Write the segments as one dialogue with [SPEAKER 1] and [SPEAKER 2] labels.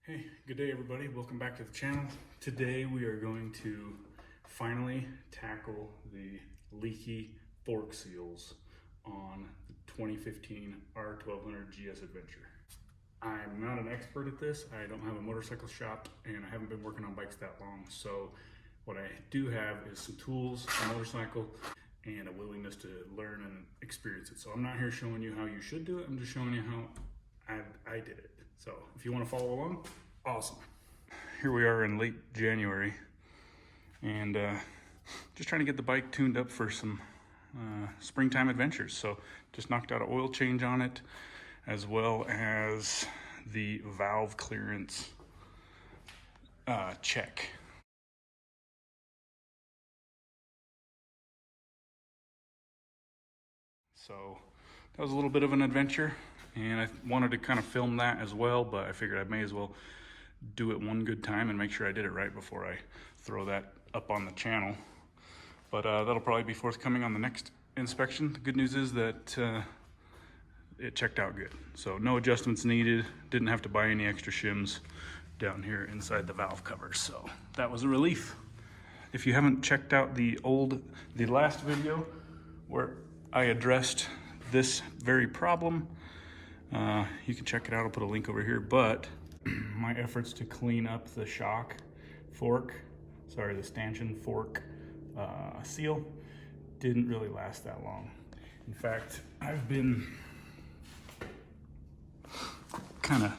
[SPEAKER 1] Hey, good day everybody. Welcome back to the channel. Today we are going to finally tackle the leaky fork seals on the 2015 R1200GS Adventure. I'm not an expert at this. I don't have a motorcycle shop and I haven't been working on bikes that long. So what I do have is some tools, a motorcycle, and a willingness to learn and experience it. So I'm not here showing you how you should do it. I'm just showing you how I did it. So if you want to follow along, awesome. Here we are in late January and just trying to get the bike tuned up for some springtime adventures. So just knocked out an oil change on it, as well as the valve clearance check. So that was a little bit of an adventure, and I wanted to kind of film that as well, but I figured I may as well do it one good time and make sure I did it right before I throw that up on the channel. But that'll probably be forthcoming on the next inspection. The good news is that it checked out good. So no adjustments needed, didn't have to buy any extra shims down here inside the valve covers. So that was a relief. If you haven't checked out the last video where I addressed this very problem, you can check it out. I'll put a link over here, but my efforts to clean up the the stanchion fork seal didn't really last that long. In fact, I've been kind of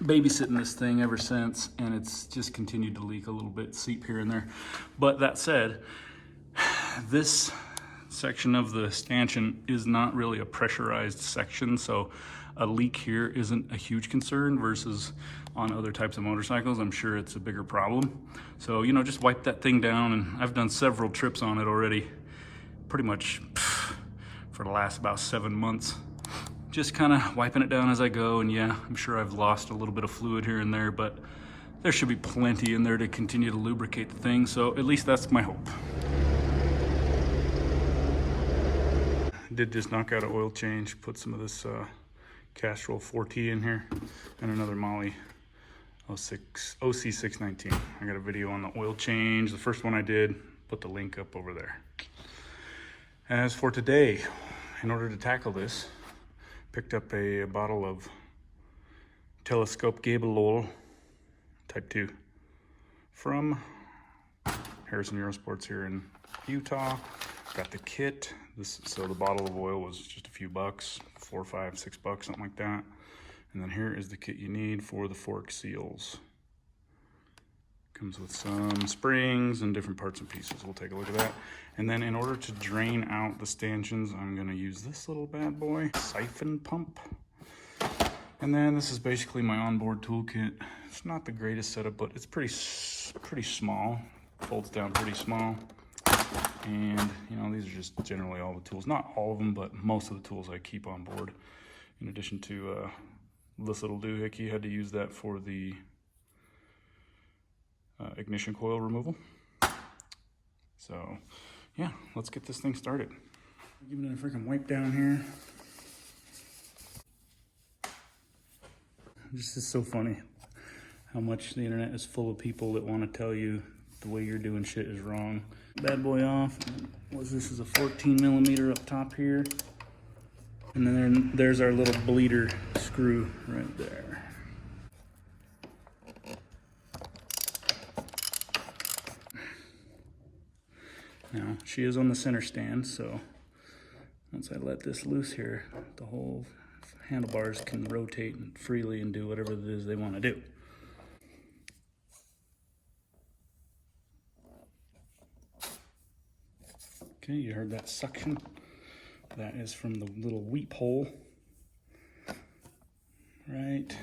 [SPEAKER 1] babysitting this thing ever since, and it's just continued to leak a little bit, seep here and there. But that said, this section of the stanchion is not really a pressurized section, so a leak here isn't a huge concern versus on other types of motorcycles. I'm sure it's a bigger problem. So, you know, just wipe that thing down, and I've done several trips on it already, pretty much for the last about 7 months. Just kind of wiping it down as I go, and yeah, I'm sure I've lost a little bit of fluid here and there, but there should be plenty in there to continue to lubricate the thing, so at least that's my hope. Did just knock out an oil change, put some of this Castrol 4T in here, and another Moly OC619. I got a video on the oil change, the first one I did, put the link up over there. As for today, in order to tackle this, picked up a bottle of Telescope Gable oil Type 2 from Harrison Eurosports here in Utah. Got the kit. So the bottle of oil was just a few bucks, $4, $5, $6, something like that. And then here is the kit you need for the fork seals. Comes with some springs and different parts and pieces. We'll take a look at that. And then in order to drain out the stanchions, I'm gonna use this little bad boy, siphon pump. And then this is basically my onboard toolkit. It's not the greatest setup, but it's pretty small. Folds down pretty small. And you know, these are just generally all the tools, not all of them, but most of the tools I keep on board. In addition to this little doohickey, had to use that for the ignition coil removal. So yeah, let's get this thing started. Giving it a freaking wipe down here. This is so funny how much the internet is full of people that want to tell you the way you're doing shit is wrong. Bad boy off. This is a 14 millimeter up top here. And then there's our little bleeder screw right there. Now, she is on the center stand, so once I let this loose here, the whole handlebars can rotate freely and do whatever it is they want to do. Okay, you heard that suction. That is from the little weep hole right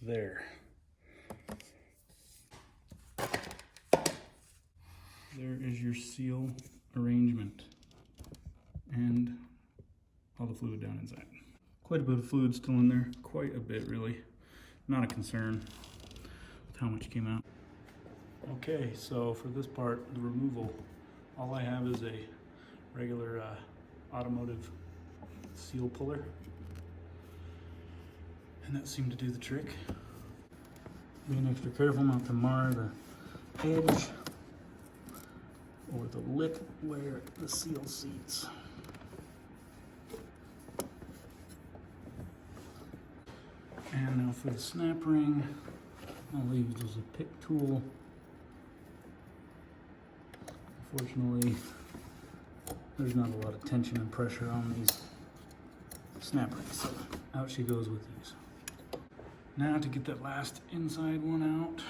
[SPEAKER 1] there. There is your seal arrangement and all the fluid down inside. Quite a bit of fluid still in there, quite a bit really. Not a concern with how much came out. Okay, so for this part, the removal, all I have is a regular automotive seal puller, and that seemed to do the trick. Being extra careful not to mar the edge or the lip where the seal seats. And now for the snap ring, I'll leave it as a pick tool. Unfortunately, there's not a lot of tension and pressure on these snap rings, so out she goes with these. Now to get that last inside one out.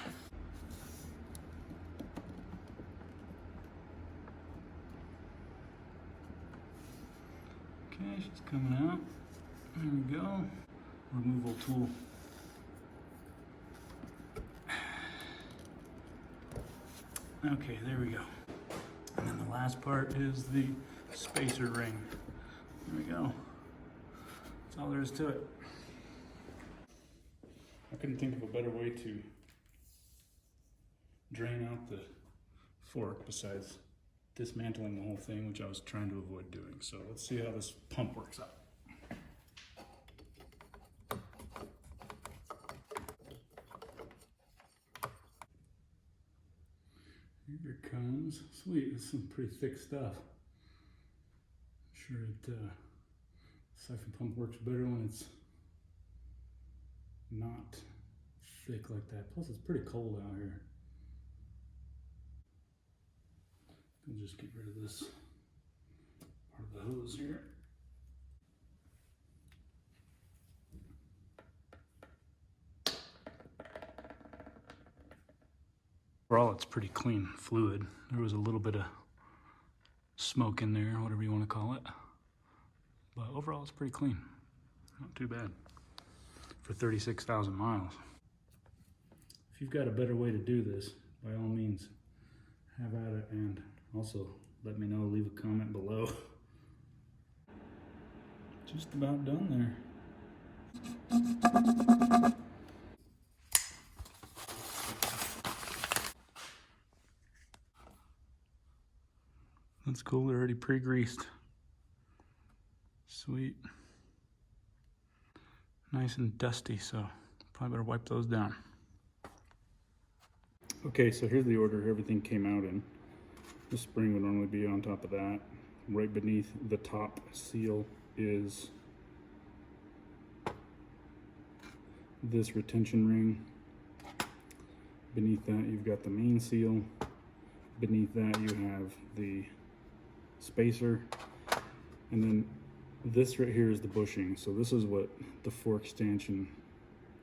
[SPEAKER 1] Okay, she's coming out. There we go. Removal tool. Okay, there we go. And then the last part is the spacer ring. There we go. That's all there is to it. I couldn't think of a better way to drain out the fork besides dismantling the whole thing, which I was trying to avoid doing. So let's see how this pump works out. Here it comes. Sweet, it's some pretty thick stuff. I'm sure siphon pump works better when it's not thick like that. Plus it's pretty cold out here. I'll just get rid of this part of the hose here. Overall, it's pretty clean fluid. There was a little bit of smoke in there, whatever you want to call it. But overall, it's pretty clean. Not too bad for 36,000 miles. If you've got a better way to do this, by all means, have at it, and also let me know, leave a comment below. Just about done there. That's cool, they're already pre-greased. Sweet. Nice and dusty, so probably better wipe those down. Okay, so here's the order everything came out in. The spring would normally be on top of that. Right beneath the top seal is this retention ring. Beneath that you've got the main seal. Beneath that you have the spacer, and then this right here is the bushing. So this is what the fork stanchion,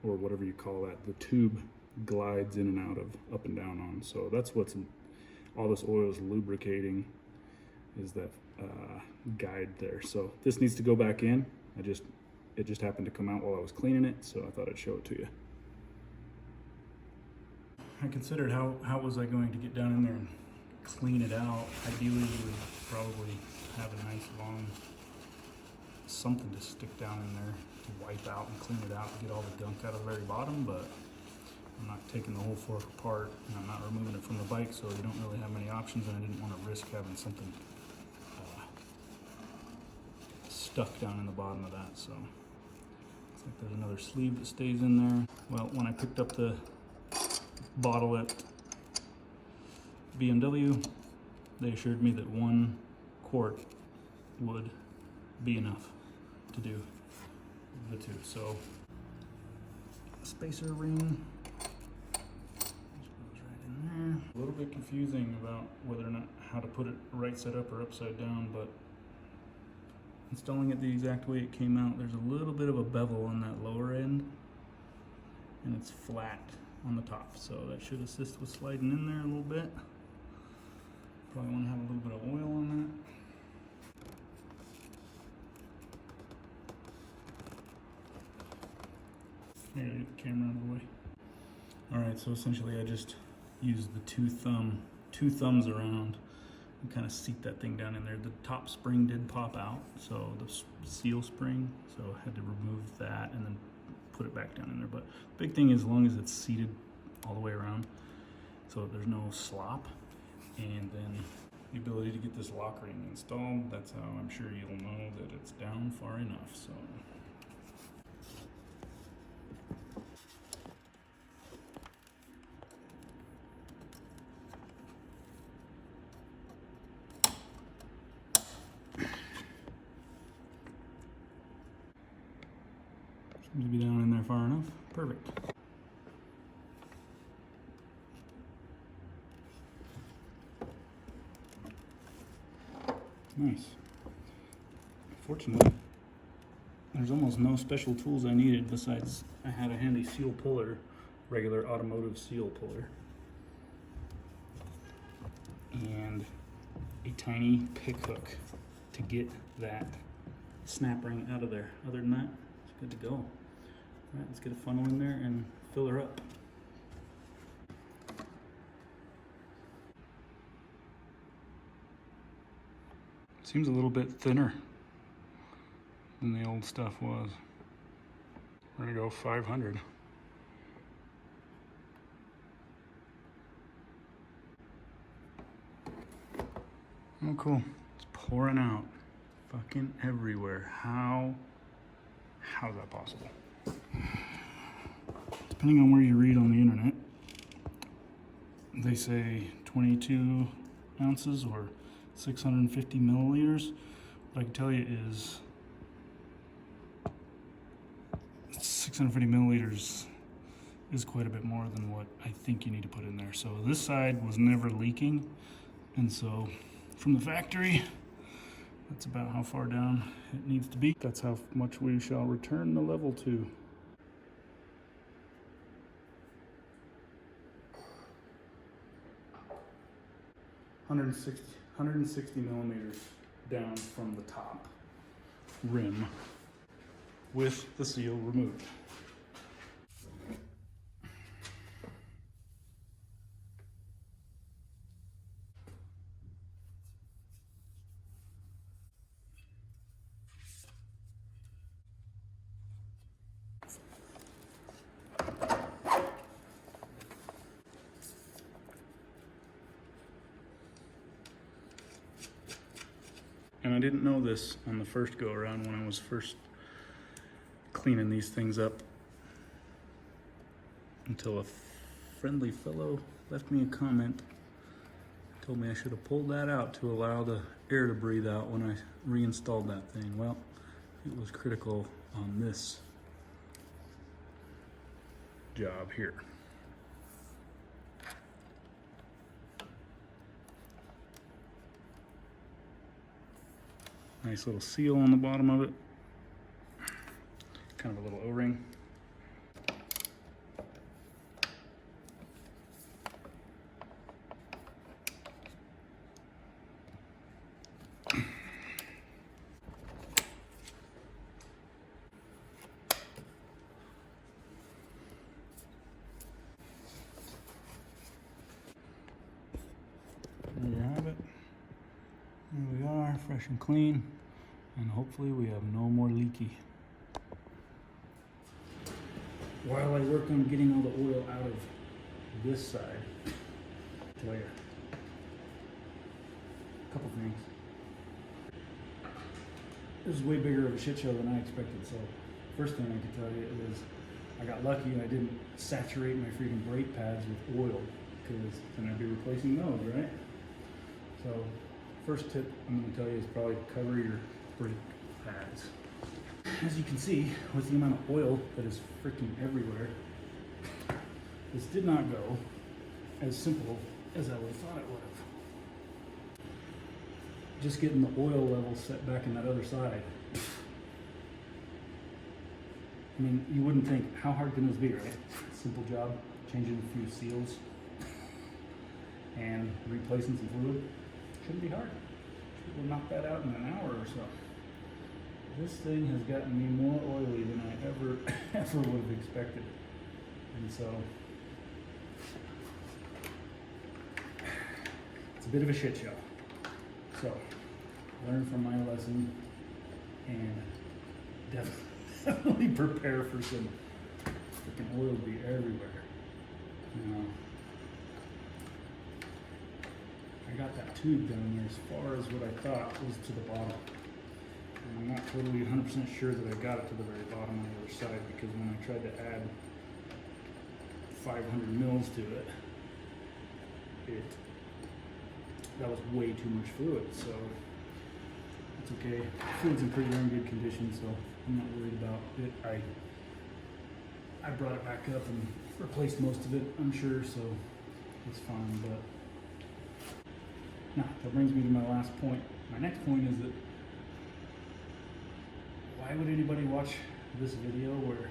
[SPEAKER 1] or whatever you call that, the tube glides in and out of, up and down on. So that's what's in, all this oil is lubricating, is that guide there. So this needs to go back in. It just happened to come out while I was cleaning it, so I thought I'd show it to you. I considered how was I going to get down in there and clean it out. Ideally, you would probably have a nice long something to stick down in there to wipe out and clean it out and get all the gunk out of the very bottom, but I'm not taking the whole fork apart and I'm not removing it from the bike, so you don't really have many options, and I didn't want to risk having something stuck down in the bottom of that. So looks like there's another sleeve that stays in there. Well, when I picked up the bottle at BMW, they assured me that 1 quart would be enough to do the two. So spacer ring just goes right in there. A little bit confusing about whether or not how to put it right side up or upside down, but installing it the exact way it came out, there's a little bit of a bevel on that lower end and it's flat on the top, so that should assist with sliding in there a little bit. Probably want to have a little bit of oil on that. Here, get the camera out of the way. Alright, so essentially I just used the two thumbs around and kind of seat that thing down in there. The top spring did pop out, so the seal spring, so I had to remove that and then put it back down in there. But the big thing is, as long as it's seated all the way around so there's no slop, and then the ability to get this lock ring installed, that's how I'm sure you'll know that it's down far enough. So I'm Seems to be down in there far enough. Perfect. Nice. Fortunately, there's almost no special tools I needed besides I had a handy seal puller, regular automotive seal puller, and a tiny pick hook to get that snap ring out of there. Other than that, it's good to go. All right, let's get a funnel in there and fill her up. Seems a little bit thinner than the old stuff was. We're gonna go 500. Oh, cool. It's pouring out fucking everywhere. How's that possible? Depending on where you read on the internet, they say 22 ounces or 650 milliliters. What I can tell you is 650 milliliters is quite a bit more than what I think you need to put in there. So this side was never leaking, and so from the factory, that's about how far down it needs to be. That's how much we shall return the level to. $160 millimeters down from the top rim with the seal removed. And I didn't know this on the first go around when I was first cleaning these things up until a friendly fellow left me a comment, told me I should have pulled that out to allow the air to breathe out when I reinstalled that thing. Well, it was critical on this job here. Nice little seal on the bottom of it. Kind of a little O-ring. There you have it. Here we are, fresh and clean, and hopefully we have no more leaky. While I work on getting all the oil out of this side, I'll tell you a couple things. This is way bigger of a shit show than I expected, so first thing I can tell you is I got lucky and I didn't saturate my freaking brake pads with oil, because then I'd be replacing those, right? So first tip I'm going to tell you is probably cover your brake pads. As you can see, with the amount of oil that is freaking everywhere, this did not go as simple as I would have thought it would have. Just getting the oil level set back in that other side. I mean, you wouldn't think, how hard can this be, right? Simple job, changing a few seals and replacing some fluid. Shouldn't be hard. We'll knock that out in an hour or so. This thing has gotten me more oily than I ever would have expected. And so, it's a bit of a shit show. So, learn from my lesson and definitely prepare for some freaking oil to be everywhere. You know, I got that tube down there as far as what I thought was to the bottom. And I'm not totally 100% sure that I got it to the very bottom on the other side, because when I tried to add 500 mils to it, that was way too much fluid, so it's okay. The fluid's in pretty darn good condition, so I'm not worried about it. I I brought it back up and replaced most of it, I'm sure, so it's fine. But now that brings me to my last point. My next point is that why would anybody watch this video where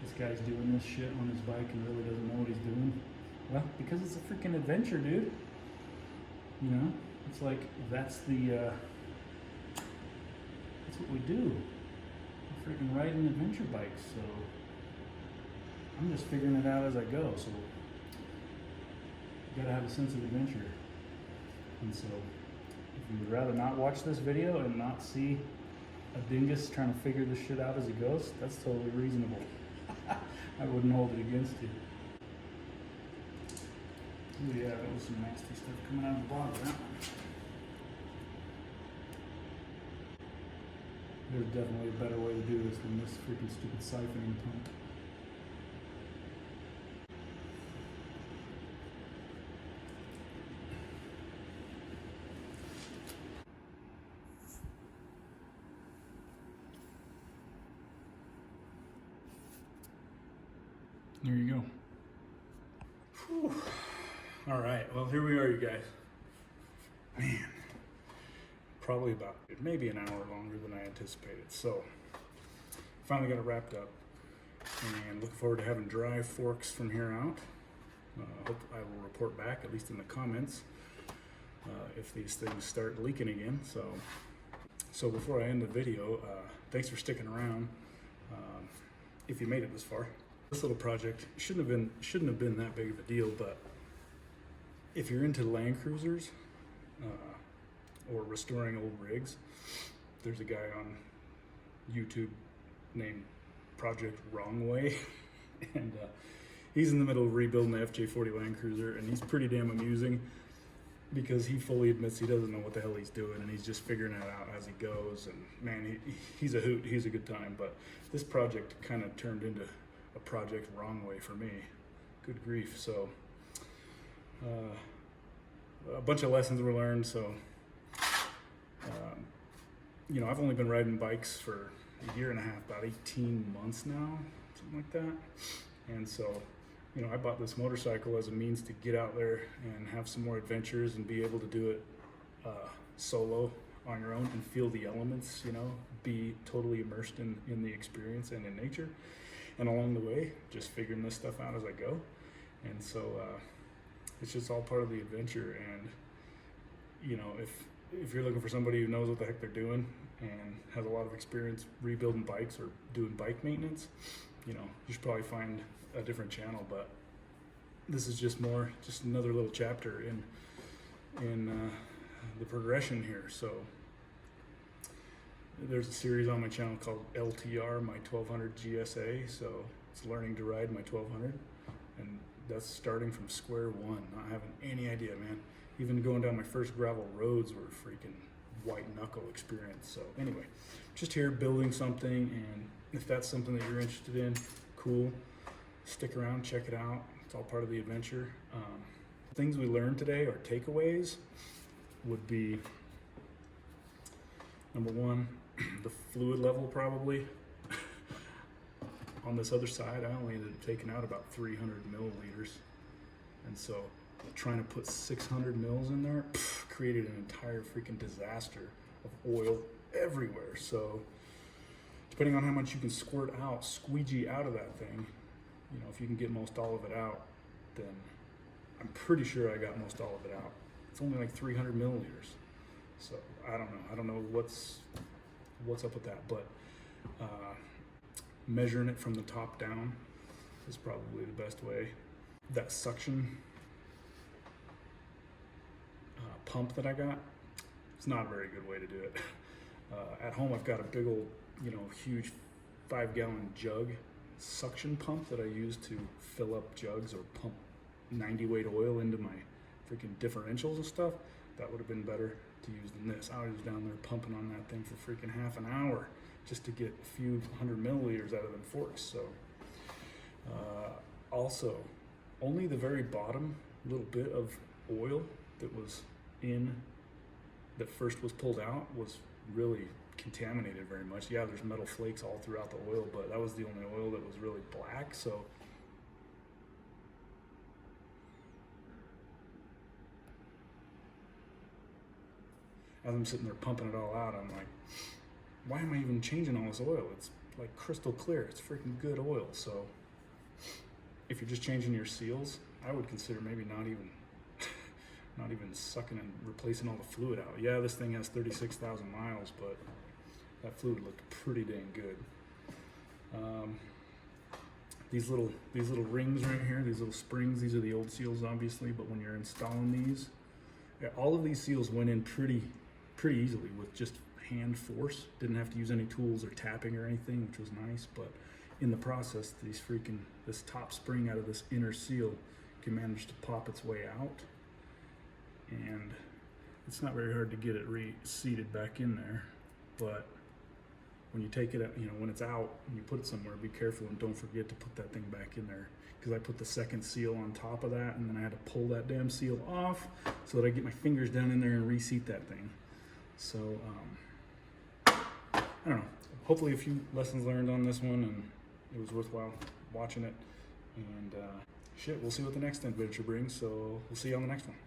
[SPEAKER 1] this guy's doing this shit on his bike and really doesn't know what he's doing? Well, because it's a freaking adventure, dude. You know, it's like that's what we do. We freaking ride an adventure bike, so I'm just figuring it out as I go. So you gotta have a sense of adventure. And so if you would rather not watch this video and not see a dingus trying to figure this shit out as he goes, that's totally reasonable. I wouldn't hold it against you. Oh yeah, that was some nasty stuff coming out of the bottom of that one. There's definitely a better way to do this than this freaking stupid siphoning pump. There you go. Whew. All right, well, here we are, you guys. Man, probably about maybe an hour longer than I anticipated. So, finally got it wrapped up, and looking forward to having dry forks from here out. Hope I will report back, at least in the comments, if these things start leaking again. So before I end the video, thanks for sticking around. If you made it this far. This little project shouldn't have been that big of a deal, but if you're into Land Cruisers or restoring old rigs, there's a guy on YouTube named Project Wrong Way, and he's in the middle of rebuilding the FJ40 Land Cruiser, and he's pretty damn amusing because he fully admits he doesn't know what the hell he's doing, and he's just figuring it out as he goes. And man, he's a hoot. He's a good time. But this project kind of turned into a Project Wrong Way for me. Good grief. So a bunch of lessons were learned. So you know, I've only been riding bikes for a year and a half, about 18 months now, something like that. And so, you know, I bought this motorcycle as a means to get out there and have some more adventures and be able to do it solo on your own and feel the elements, you know, be totally immersed in the experience and in nature. And along the way, just figuring this stuff out as I go. And so it's just all part of the adventure. And, you know, if you're looking for somebody who knows what the heck they're doing and has a lot of experience rebuilding bikes or doing bike maintenance, you know, you should probably find a different channel. But this is just another little chapter in the progression here. So there's a series on my channel called LTR, my 1200 GSA. So it's learning to ride my 1200, and that's starting from square one, not having any idea, man. Even going down my first gravel roads were a freaking white knuckle experience. So anyway, just here building something, and if that's something that you're interested in, cool. Stick around, check it out. It's all part of the adventure. Things we learned today, or takeaways, would be number one, the fluid level probably. On this other side, I only ended up taking out about 300 milliliters. And so trying to put 600 mils in there created an entire freaking disaster of oil everywhere. So depending on how much you can squeegee out of that thing, you know, if you can get most all of it out, then I'm pretty sure I got most all of it out. It's only like 300 milliliters. So I don't know what's up with that, but measuring it from the top down is probably the best way. That suction pump that I got, it's not a very good way to do it. At home I've got a big old, you know, huge 5-gallon jug suction pump that I use to fill up jugs or pump 90 weight oil into my freaking differentials and stuff. That would have been better to use than this. I was down there pumping on that thing for freaking half an hour just to get a few 100 milliliters out of them forks. So also, only the very bottom little bit of oil that was that first was pulled out was really contaminated very much. Yeah, there's metal flakes all throughout the oil, but that was the only oil that was really black. So as I'm sitting there pumping it all out, I'm like, why am I even changing all this oil? It's like crystal clear. It's freaking good oil. So if you're just changing your seals, I would consider maybe not even sucking and replacing all the fluid out. Yeah, this thing has 36,000 miles, but that fluid looked pretty dang good. These little rings right here, these little springs, these are the old seals obviously, but when you're installing these, yeah, all of these seals went in pretty easily with just hand force. Didn't have to use any tools or tapping or anything, which was nice. But in the process, this top spring out of this inner seal can manage to pop its way out, and it's not very hard to get it reseated back in there. But when you take it out, when it's out and you put it somewhere, be careful and don't forget to put that thing back in there, because I put the second seal on top of that, and then I had to pull that damn seal off so that I get my fingers down in there and reseat that thing. So I don't know, hopefully a few lessons learned on this one, and it was worthwhile watching it. And shit, we'll see what the next adventure brings. So we'll see you on the next one.